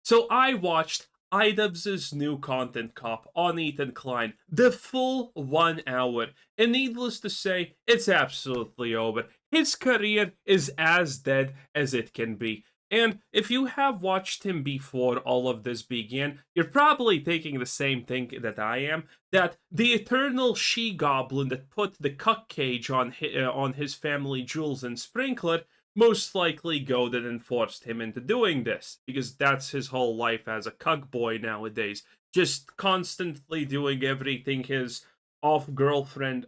So I watched Idubbbz's new content cop on Ethan Klein, the full 1 hour, and needless to say, it's absolutely over. His career is as dead as it can be. And if you have watched him before all of this began, you're probably thinking the same thing that I am, that the eternal she-goblin that put the cuck cage on his family jewels and sprinkler most likely goaded and forced him into doing this, because that's his whole life as a cuck boy nowadays. Just constantly doing everything his off-girlfriend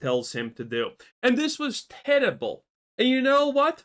tells him to do. And this was terrible. And you know what?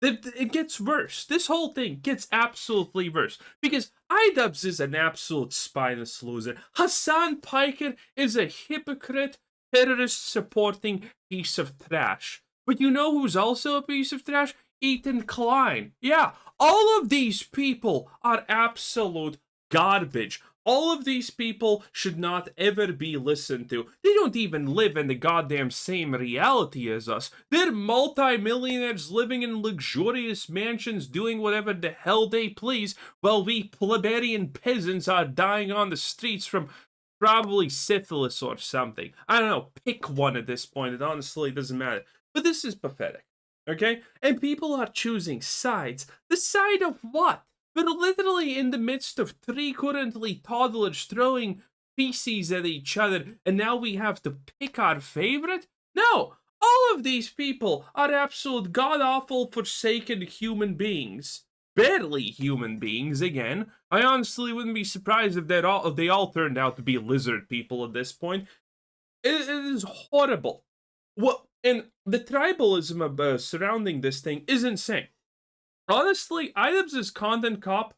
It gets worse. This whole thing gets absolutely worse. Because Idubbbz is an absolute spineless loser. Hasan Piker is a hypocrite, terrorist-supporting piece of trash. But you know who's also a piece of trash? Ethan Klein. Yeah, all of these people are absolute garbage. All of these people should not ever be listened to. They don't even live in the goddamn same reality as us. They're multi-millionaires living in luxurious mansions doing whatever the hell they please, while we plebeian peasants are dying on the streets from probably syphilis or something. I don't know, pick one at this point. It honestly doesn't matter. But this is pathetic, okay? And people are choosing sides. The side of what? We're literally in the midst of 3 currently toddlers throwing feces at each other, and now we have to pick our favorite? No! All of these people are absolute god-awful, forsaken human beings. Barely human beings, again. I honestly wouldn't be surprised if they all turned out to be lizard people at this point. It is horrible. What? And the tribalism surrounding this thing is insane. Honestly, Idubbbz's content cop,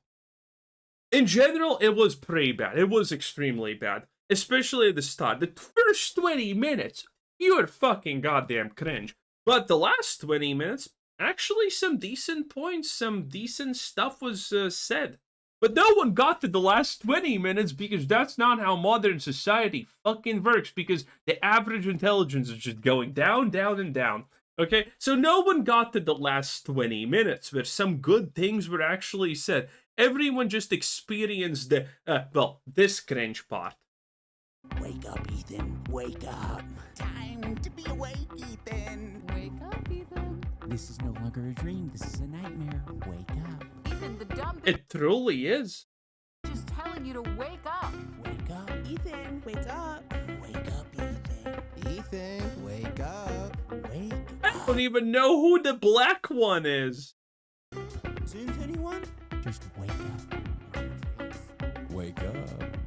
in general, it was pretty bad. It was extremely bad. Especially at the start. The first 20 minutes, pure fucking goddamn cringe. But the last 20 minutes, actually some decent points, some decent stuff was said. But no one got to the last 20 minutes because that's not how modern society fucking works, because the average intelligence is just going down, down, and down. Okay? So no one got to the last 20 minutes where some good things were actually said. Everyone just experienced the, this cringe part. Wake up, Ethan. Wake up. Time to be awake, Ethan. Wake up, Ethan. This is no longer a dream. This is a nightmare. Wake up. Ethan, the dumb bitch It truly is. is telling you to wake up. Wake up. Ethan, wake up. Wake up, Ethan. Ethan, wake up. Wake I up. don't even know who the black one is. Tunes anyone? Just wake up. Wake up.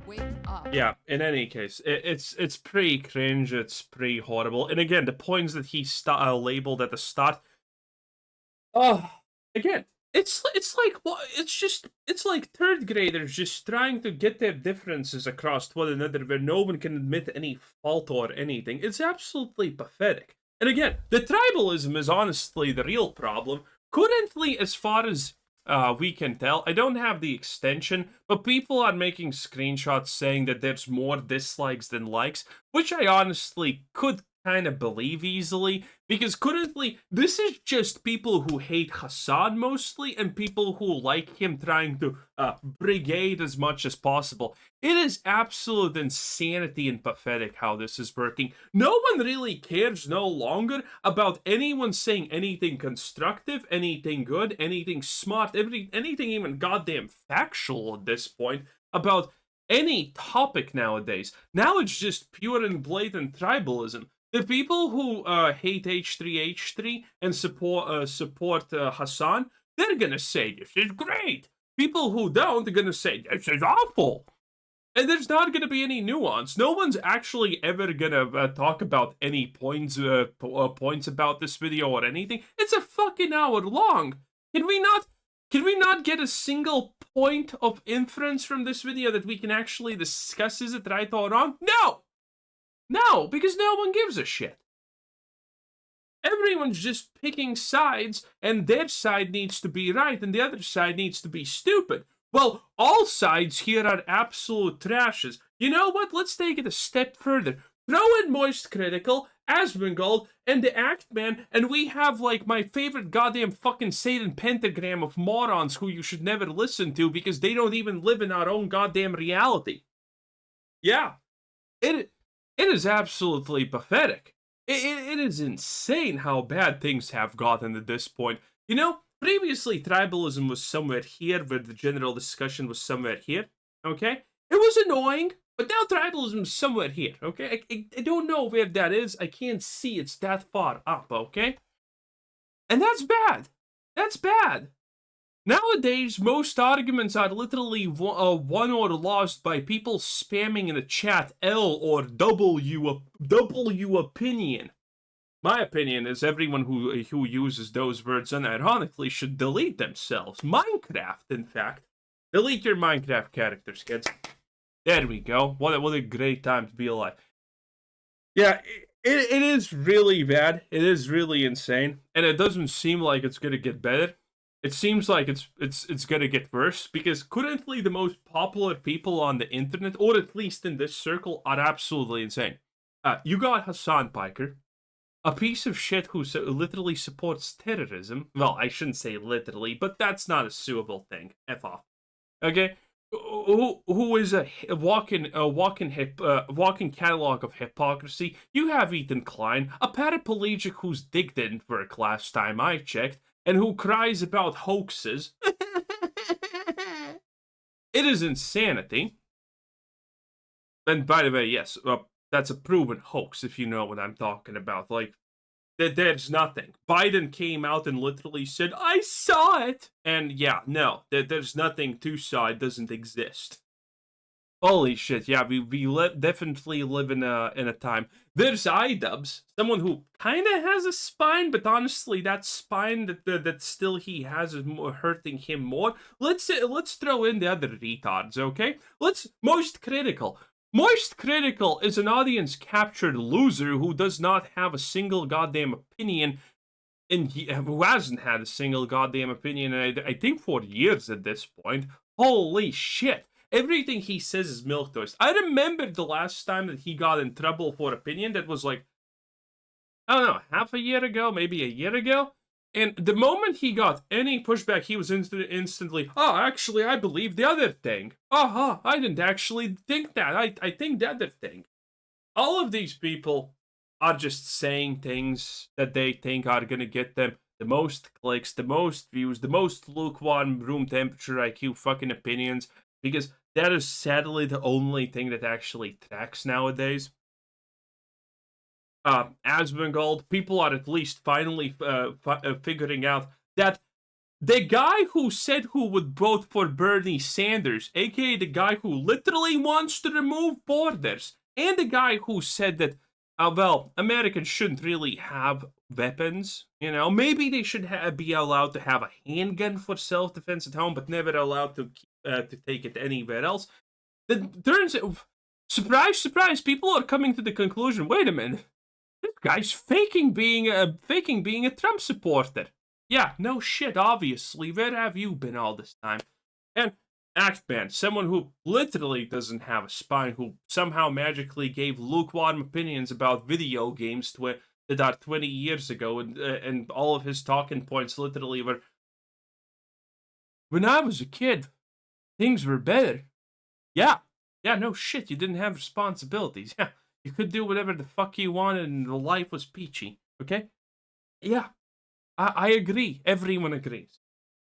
Wake up. Yeah, in any case, it's pretty cringe, it's pretty horrible. And again, the points that he labeled at the start, again, it's like what it's like third graders just trying to get their differences across to one another where no one can admit any fault or anything. It's absolutely pathetic. And again, the tribalism is honestly the real problem. Currently, as far as we can tell, I don't have the extension, but people are making screenshots saying that there's more dislikes than likes, which I honestly could kind of believe easily, because currently this is just people who hate Hasan mostly, and people who like him trying to brigade as much as possible. It is absolute insanity and pathetic how this is working. No one really cares no longer about anyone saying anything constructive, anything good, anything smart, anything even goddamn factual at this point about any topic nowadays. Now it's just pure and blatant tribalism. The people who hate H3H3 and support Hasan, they're gonna say this is great. People who don't are gonna say this is awful. And there's not gonna be any nuance. No one's actually ever gonna talk about any points about this video or anything. It's a fucking hour long. Can we not get a single point of inference from this video that we can actually discuss? Is it right or wrong? No! No, because no one gives a shit. Everyone's just picking sides, and their side needs to be right, and the other side needs to be stupid. Well, all sides here are absolute trashes. You know what? Let's take it a step further. Throw in Moist Critical, Asmongold, and the Actman, and we have, like, my favorite goddamn fucking Satan pentagram of morons who you should never listen to because they don't even live in our own goddamn reality. Yeah. It is absolutely pathetic. It is insane how bad things have gotten at this point. You know, previously tribalism was somewhere here, where the general discussion was somewhere here, okay? It was annoying, but now tribalism is somewhere here, okay? I don't know where that is. I can't see it's that far up, okay? And that's bad. That's bad. Nowadays, most arguments are literally won or lost by people spamming in the chat L or W opinion. My opinion is everyone who uses those words unironically should delete themselves. Minecraft, in fact. Delete your Minecraft characters, kids. There we go. What a great time to be alive. Yeah, it is really bad. It is really insane. And it doesn't seem like it's going to get better. It seems like it's gonna get worse, because currently the most popular people on the internet, or at least in this circle, are absolutely insane. You got Hasan Piker, a piece of shit who literally supports terrorism. Well, I shouldn't say literally, but that's not a suable thing. F off. Okay, who is a walking catalog of hypocrisy. You have Ethan Klein, a paraplegic whose dick didn't work last time I checked, and who cries about hoaxes. It is insanity. And by the way, yes, that's a proven hoax, if you know what I'm talking about. Like, there's nothing. Biden came out and literally said, I saw it! And yeah, no, there's nothing to saw. It doesn't exist. Holy shit, yeah, we definitely live in a time. There's Idubbbz, someone who kind of has a spine, but honestly, that spine that still he has is hurting him more. Let's throw in the other retards, okay? Most Critical. Most Critical is an audience-captured loser who does not have a single goddamn opinion, and who hasn't had a single goddamn opinion, I think, for years at this point. Holy shit. Everything he says is milquetoast. I remember the last time that he got in trouble for opinion. That was like, I don't know, half a year ago, maybe a year ago. And the moment he got any pushback, he was instantly, oh, actually, I believe the other thing. I didn't actually think that. I think the other thing. All of these people are just saying things that they think are going to get them the most clicks, the most views, the most lukewarm room temperature IQ fucking opinions, because that is sadly the only thing that actually tracks nowadays. Asmongold, people are at least finally figuring out that the guy who said who would vote for Bernie Sanders, aka the guy who literally wants to remove borders, and the guy who said that, well, Americans shouldn't really have weapons, you know, maybe they should be allowed to have a handgun for self-defense at home, but never allowed to take it anywhere else. Then turns out, surprise, surprise, people are coming to the conclusion, wait a minute, this guy's faking being a Trump supporter. Yeah, no shit, obviously. Where have you been all this time? And Actman, someone who literally doesn't have a spine, who somehow magically gave lukewarm opinions about video games that are 20 years ago, and all of his talking points literally were, when I was a kid, things were better. Yeah, no shit, you didn't have responsibilities. Yeah, you could do whatever the fuck you wanted and the life was peachy, okay? Yeah, I agree. Everyone agrees.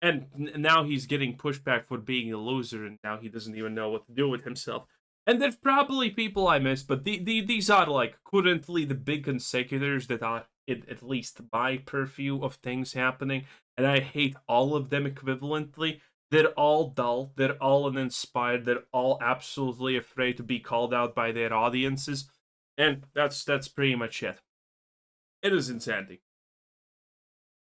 And now he's getting pushback for being a loser, and now he doesn't even know what to do with himself. And there's probably people I missed, but these are, like, currently the big consecutors that are, at least my purview of things happening, and I hate all of them equivalently. They're all dull, they're all uninspired, they're all absolutely afraid to be called out by their audiences, and that's pretty much it. It is insanity.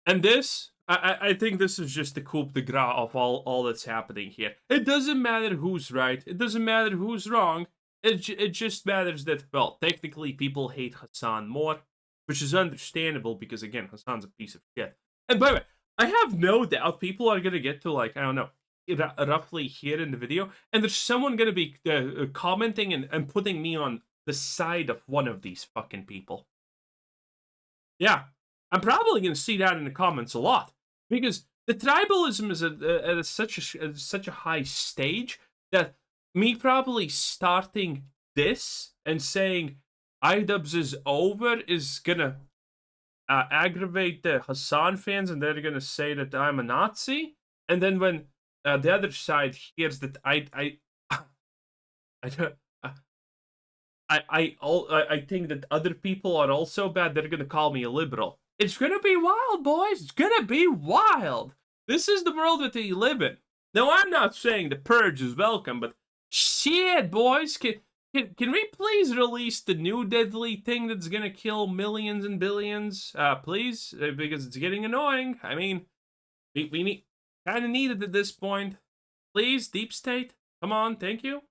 And this, I think this is just the coup de grace of all that's happening here. It doesn't matter who's right, it doesn't matter who's wrong, it just matters that, well, technically people hate Hasan more, which is understandable because, again, Hasan's a piece of shit. And by the way, I have no doubt people are gonna get to, like, I don't know, roughly here in the video, and there's someone gonna be commenting and putting me on the side of one of these fucking people. Yeah, I'm probably going to see that in the comments a lot, because the tribalism is at such a high stage that me probably starting this and saying Idubbbz is over is gonna aggravate the Hasan fans, and they're gonna say that I'm a Nazi. And then when the other side hears that I think that other people are also bad, they're gonna call me a liberal. It's gonna be wild, boys. It's gonna be wild. This is the world that we live in. Now, I'm not saying the purge is welcome, but shit, boys, can we please release the new deadly thing that's gonna kill millions and billions, please? Because it's getting annoying. I mean, we kind of need it at this point. Please, Deep State, come on, thank you.